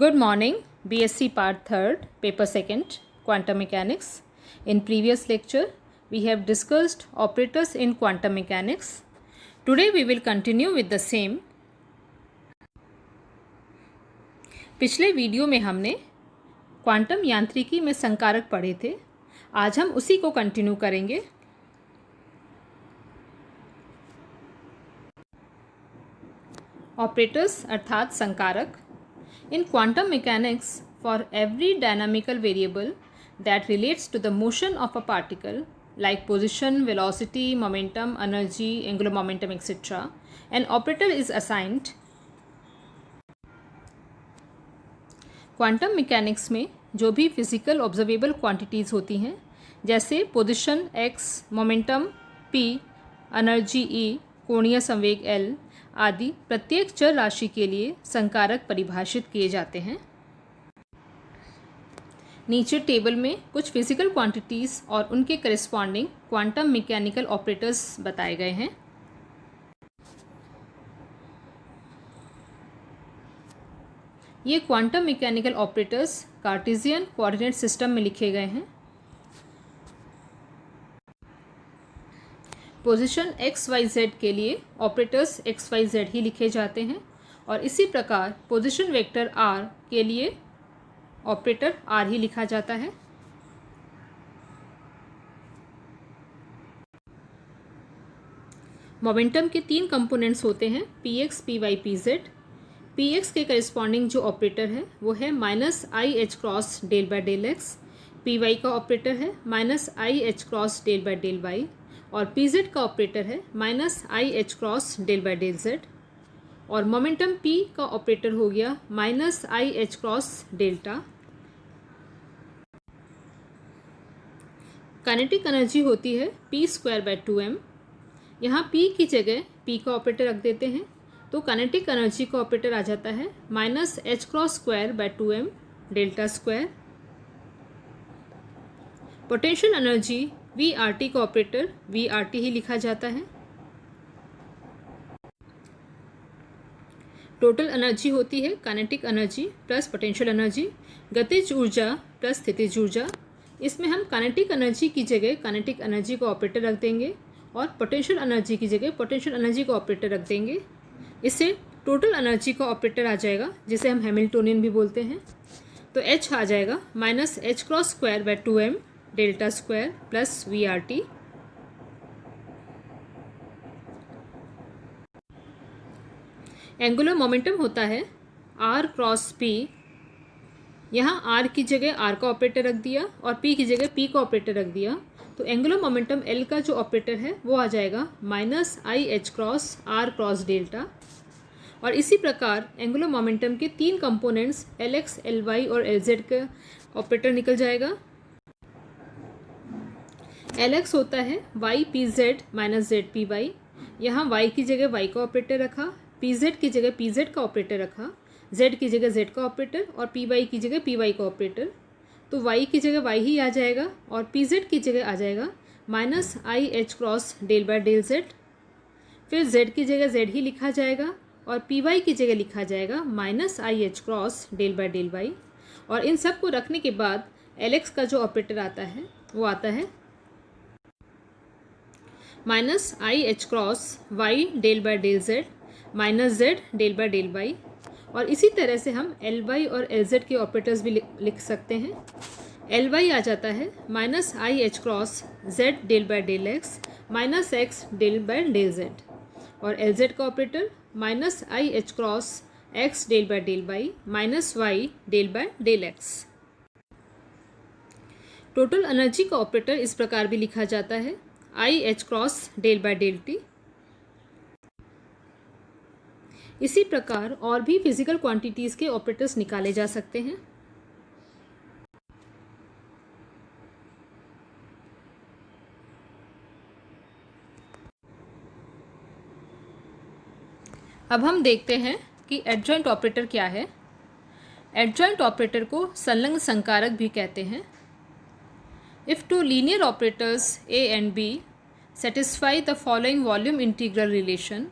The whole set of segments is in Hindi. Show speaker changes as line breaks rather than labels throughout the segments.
Good morning, BSc Part 3rd, Paper 2nd, Quantum Mechanics. In previous lecture, we have discussed operators in quantum mechanics. Today we will continue with the same. पिछले वीडियो में हमने क्वांटम यांत्रिकी में संकारक पढ़े थे. आज हम उसी को कंटिन्यू करेंगे. ऑपरेटर्स अर्थात संकारक. In quantum mechanics, for every dynamical variable that relates to the motion of a particle, like position, velocity, momentum, energy, angular momentum, etc., an operator is assigned. Quantum mechanics में जो भी फिजिकल ऑब्जर्वेबल क्वांटिटीज़ होती हैं, जैसे position x, momentum p, energy e, कोणीय संवेग l आदि, प्रत्येक चर राशि के लिए संकारक परिभाषित किए जाते हैं. नीचे टेबल में कुछ फिजिकल क्वांटिटीज़ और उनके करिस्पॉन्डिंग क्वांटम मैकेनिकल ऑपरेटर्स बताए गए हैं. ये quantum mechanical operators Cartesian coordinate system में लिखे गए हैं. पोजीशन XYZ के लिए ऑपरेटर्स XYZ ही लिखे जाते हैं और इसी प्रकार पोजीशन वेक्टर R के लिए ऑपरेटर R ही लिखा जाता है. मोमेंटम के तीन कंपोनेंट्स होते हैं, Px, Py, Pz. Px के करिस्पॉन्डिंग जो ऑपरेटर है वो है -i(h cross del by del x. Py का ऑपरेटर है -i(h cross del by del y और Pz का ऑपरेटर है -i(h cross del by del z. और मोमेंटम P का ऑपरेटर हो गया -i(h cross delta. Kinetic energy होती है p²/2m. यहाँ P की जगह P का ऑपरेटर रख देते हैं तो काइनेटिक एनर्जी का ऑपरेटर आ जाता है -h²/2m delta square. Potential energy VRT का ऑपरेटर VRT ही लिखा जाता है. टोटल एनर्जी होती है kinetic energy plus potential energy, गतिज ऊर्जा प्लस स्थितिज ऊर्जा. इसमें हम काइनेटिक एनर्जी की जगह काइनेटिक एनर्जी का ऑपरेटर रख देंगे और पोटेंशियल एनर्जी की जगह पोटेंशियल एनर्जी का ऑपरेटर रख देंगे. इससे टोटल एनर्जी का ऑपरेटर आ जाएगा जिसे हम हैमिल्टोनियन भी बोलते हैं. तो H आ जाएगा -h²/2m delta square plus VRT. Angular momentum होता है R क्रॉस P. यहाँ R की जगह R का ऑपरेटर रख दिया और P की जगह P का ऑपरेटर रख दिया तो एंगुलर मोमेंटम L का जो ऑपरेटर है वो आ जाएगा -i(h cross R cross delta. और इसी प्रकार एंगुलर मोमेंटम के तीन कंपोनेंट्स Lx, Ly और Lz का ऑपरेटर निकल जाएगा. Lx होता है ypz - zpy. यहाँ y की जगह y का ऑपरेटर रखा, pz की जगह pz का ऑपरेटर रखा, z की जगह z का ऑपरेटर और py की जगह py का ऑपरेटर. तो y की जगह y ही आ जाएगा और pz की जगह आ जाएगा -i(h cross del by del z. फिर z की जगह z ही लिखा जाएगा और py की जगह लिखा जाएगा -i(h cross del by del y. और इन सब को रखने के बाद Lx का जो ऑपरेटर आता है वो आता है -i(h cross y del by del z z del by del y. और इसी तरह से हम Ly और Lz के ऑपरेटर्स भी लिख सकते हैं. Ly आ जाता है -i(h cross z del by del x x del by del z और Lz का operator -i(h cross x del by del y y del by del x. Total energy का ऑपरेटर इस प्रकार भी लिखा जाता है i(h cross del by del t. इसी प्रकार और भी फिजिकल क्वांटिटीज़ के ऑपरेटर्स निकाले जा सकते हैं. अब हम देखते हैं कि एडजॉइंट ऑपरेटर क्या है. एडजॉइंट ऑपरेटर को संलग्न संकारक भी कहते हैं. If two linear operators A and B satisfy the following volume integral relation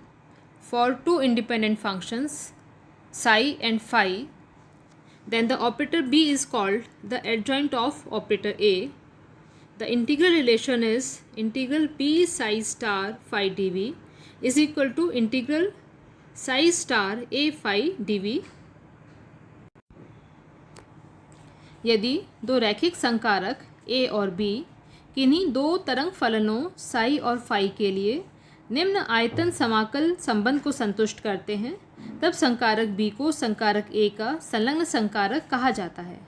for two independent functions psi and phi, then the operator B is called the adjoint of operator A. The integral relation is integral p psi star phi dv is equal to integral psi star a phi dv. यदि दो रैखिक संकारक A और B किन्हीं दो तरंग फलनों साई और फाई के लिए निम्न आयतन समाकल संबंध को संतुष्ट करते हैं, तब संकारक B को संकारक A का संलग्न संकारक कहा जाता है.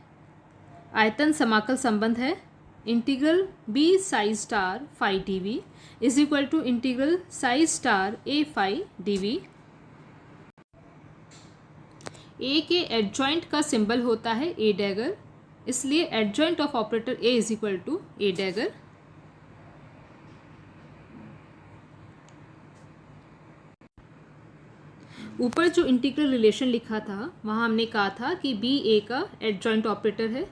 आयतन समाकल संबंध है integral B psi star phi dv is equal to integral psi star A phi dv. A के एडजॉइंट का सिंबल होता है A डैगर, इसलिए adjoint of operator A is equal to A dagger. ऊपर जो इंटीग्रल रिलेशन लिखा था वहाँ हमने कहा था कि B A का एडजॉइंट ऑपरेटर है.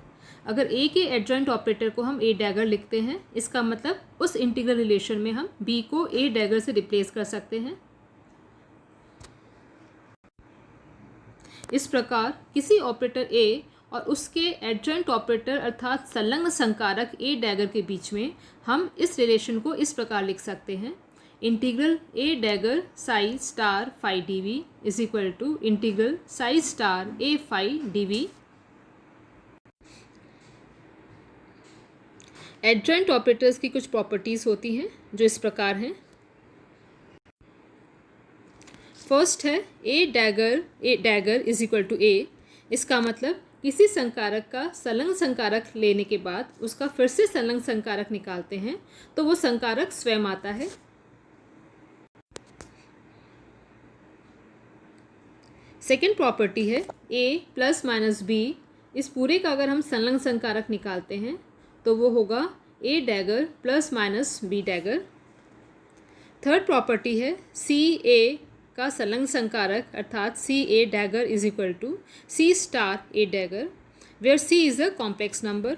अगर A के एडजॉइंट ऑपरेटर को हम A डैगर लिखते हैं, इसका मतलब उस इंटीग्रल रिलेशन में हम B को A डैगर से रिप्लेस कर सकते हैं. इस प्रकार किसी ऑपरेटर A और उसके एडजॉइंट ऑपरेटर अर्थात संलग्न संकारक A डैगर के बीच में हम इस रिलेशन को इस प्रकार लिख सकते हैं integral A dagger psi star phi dv is equal to integral psi star A phi dv. Adjoint operators की कुछ प्रॉपर्टीज होती हैं जो इस प्रकार हैं. फर्स्ट है A dagger is equal to A. इसका मतलब किसी संकारक का संलग्न संकारक लेने के बाद उसका फिर से संलग्न संकारक निकालते हैं तो वो संकारक स्वयं आता है. सेकेंड प्रॉपर्टी है A प्लस माइनस B. इस पूरे का अगर हम संलग्न संकारक निकालते हैं तो वो होगा A dagger plus minus B dagger. Third property है C A का संलग्न संकारक अर्थात C A dagger is equal to C star A dagger where C is a complex number.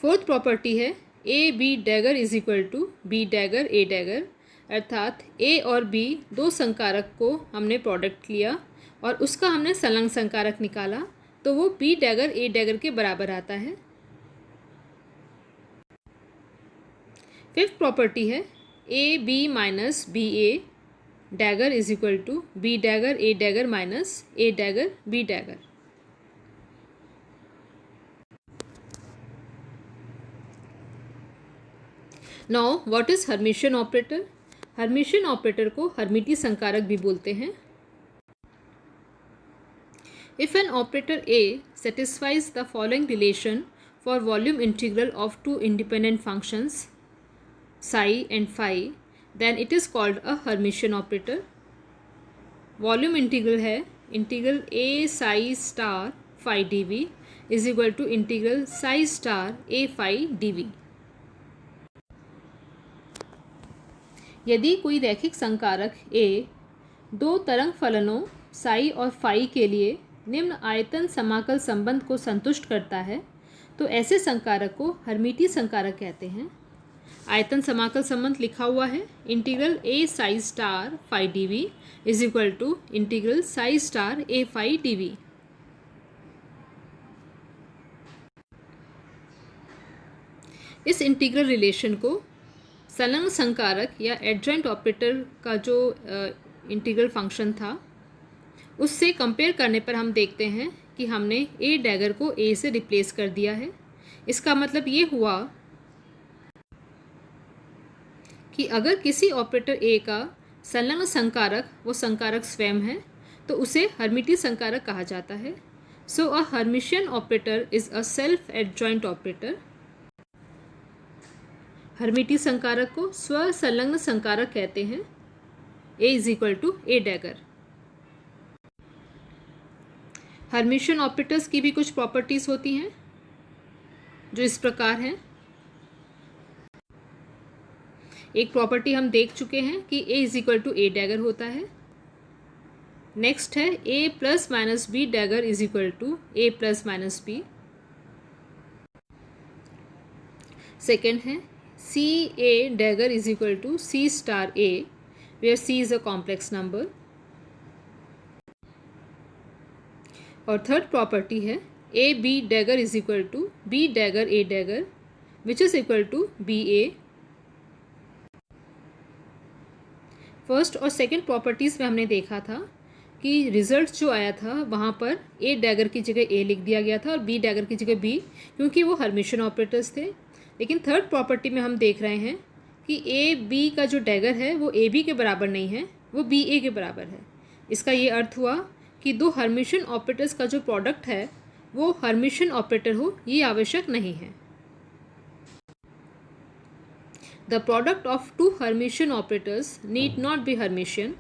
Fourth property है A B dagger is equal to B dagger A dagger अर्थात A और B दो संकारक को हमने प्रोडक्ट लिया और उसका हमने संलग्न संकारक निकाला तो वो B डैगर A डैगर के बराबर आता है. फिफ्थ प्रॉपर्टी है A B minus B A dagger is equal to B dagger A dagger minus A dagger B dagger. Now what is Hermitian operator? Hermitian operator को हर्मिटी संकारक भी बोलते हैं. If an operator A satisfies the following relation for volume integral of two independent functions psi and phi, then it is called a Hermitian operator. Volume integral है integral A psi star phi dv is equal to integral psi star A phi dv. यदि कोई रैखिक संकारक A दो तरंग फलनों साई और फाई के लिए निम्न आयतन समाकल संबंध को संतुष्ट करता है तो ऐसे संकारक को हर्मिटी संकारक कहते हैं. आयतन समाकल संबंध लिखा हुआ है integral A psi star phi dv is equal to integral psi star A phi dv. इस इंटीग्रल रिलेशन को संलग्न संकारक या एडजॉइंट ऑपरेटर का जो इंटीग्रल फंक्शन था उससे कंपेयर करने पर हम देखते हैं कि हमने A डैगर को A से रिप्लेस कर दिया है. इसका मतलब ये हुआ कि अगर किसी ऑपरेटर A का संलग्न संकारक वो संकारक स्वयं है तो उसे हर्मिटी संकारक कहा जाता है. So a Hermitian operator is a self adjoint operator. हर्मिटी संकारक को स्व संलग्न संकारक कहते हैं. A is equal to A dagger. Hermitian operators की भी कुछ प्रॉपर्टीज होती हैं जो इस प्रकार हैं. एक प्रॉपर्टी हम देख चुके हैं कि A is equal to A dagger होता है. नेक्स्ट है A plus minus B dagger is equal to A plus minus B. Second है C A dagger is equal to C star A where C is a complex number. और थर्ड प्रॉपर्टी है A B dagger is equal to B dagger A dagger which is equal to B A. First और सेकंड प्रॉपर्टीज़ में हमने देखा था कि रिजल्ट जो आया था वहाँ पर ए डैगर की जगह ए लिख दिया गया था और बी डैगर की जगह बी, क्योंकि वो हर्मिशन ऑपरेटर्स थे। लेकिन थर्ड प्रॉपर्टी में हम देख रहे हैं कि ए बी का जो डैगर है वो ए बी के बराबर नहीं है, वो बी ए के बराबर है। इसका ये अर्थ हुआ कि दो हर्मिशन ऑपरेटर्स का जो प्रोडक्ट है वो हर्मिशन ऑपरेटर हो, ये आवश्यक नहीं है। The product of two Hermitian operators need not be Hermitian.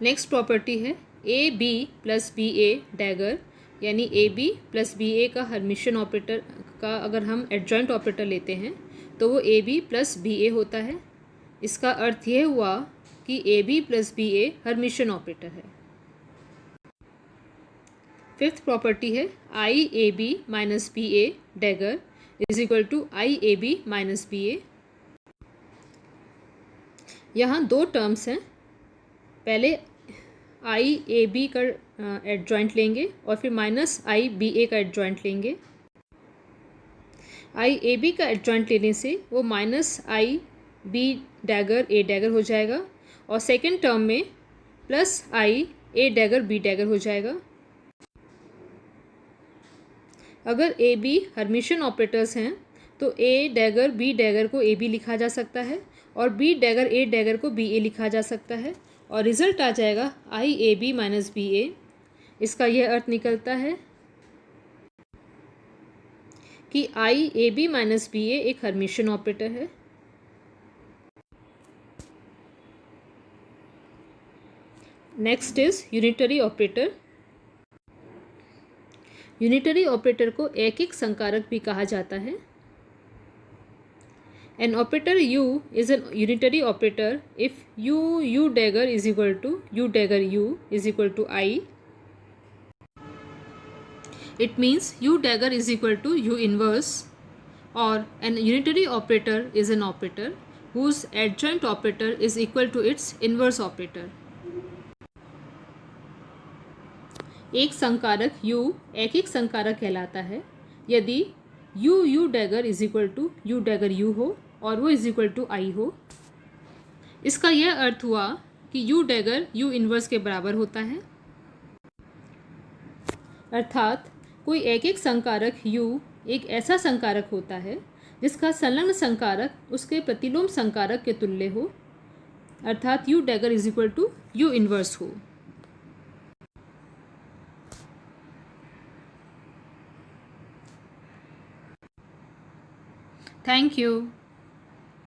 Next property है A B plus B A dagger, यानी A B plus B A का हर्मिशन ऑपरेटर का अगर हम एडजॉइंट ऑपरेटर लेते हैं तो वो A B plus B A होता है। इसका अर्थ यह हुआ कि A B plus B A Hermitian operator है। फिफ्थ प्रॉपर्टी है I A B minus B A dagger is equal to I A B minus B A. यहाँ दो टर्म्स हैं, पहले आई ए बी का एडजॉइंट लेंगे और फिर माइनस आई बी ए का एडजॉइंट लेंगे। आई ए बी का एडजॉइंट लेने से वो minus I B dagger A dagger हो जाएगा और सेकेंड टर्म में प्लस आई ए डैगर बी डैगर हो जाएगा। अगर ए बी हर्मिशन ऑपरेटर्स हैं तो ए डैगर बी डैगर को ए बी लिखा जा सकता है और बी डैगर ए डैगर को बी ए लिखा जा सकता है और रिजल्ट आ जाएगा आई ए बी माइनस बी ए। इसका यह अर्थ निकलता है कि आई ए बी माइनस बी ए एक हर्मिशन ऑपरेटर है। Next is unitary operator. Unitary operator को एकैक संकारक भी कहा जाता है। An operator U is an unitary operator if U dagger is equal to U dagger U is equal to I. It means U dagger is equal to U inverse, or an unitary operator is an operator whose adjoint operator is equal to its inverse operator. एक संकारक U एकैक संकारक कहलाता है यदि U dagger is equal to U dagger U हो और वो इज इक्वल टू I हो। इसका यह अर्थ हुआ कि U डैगर U इन्वर्स के बराबर होता है, अर्थात कोई एक संकारक U एक ऐसा संकारक होता है जिसका संलग्न संकारक उसके प्रतिलोम संकारक के तुल्य हो, अर्थात U dagger is equal to U inverse हो। Thank you.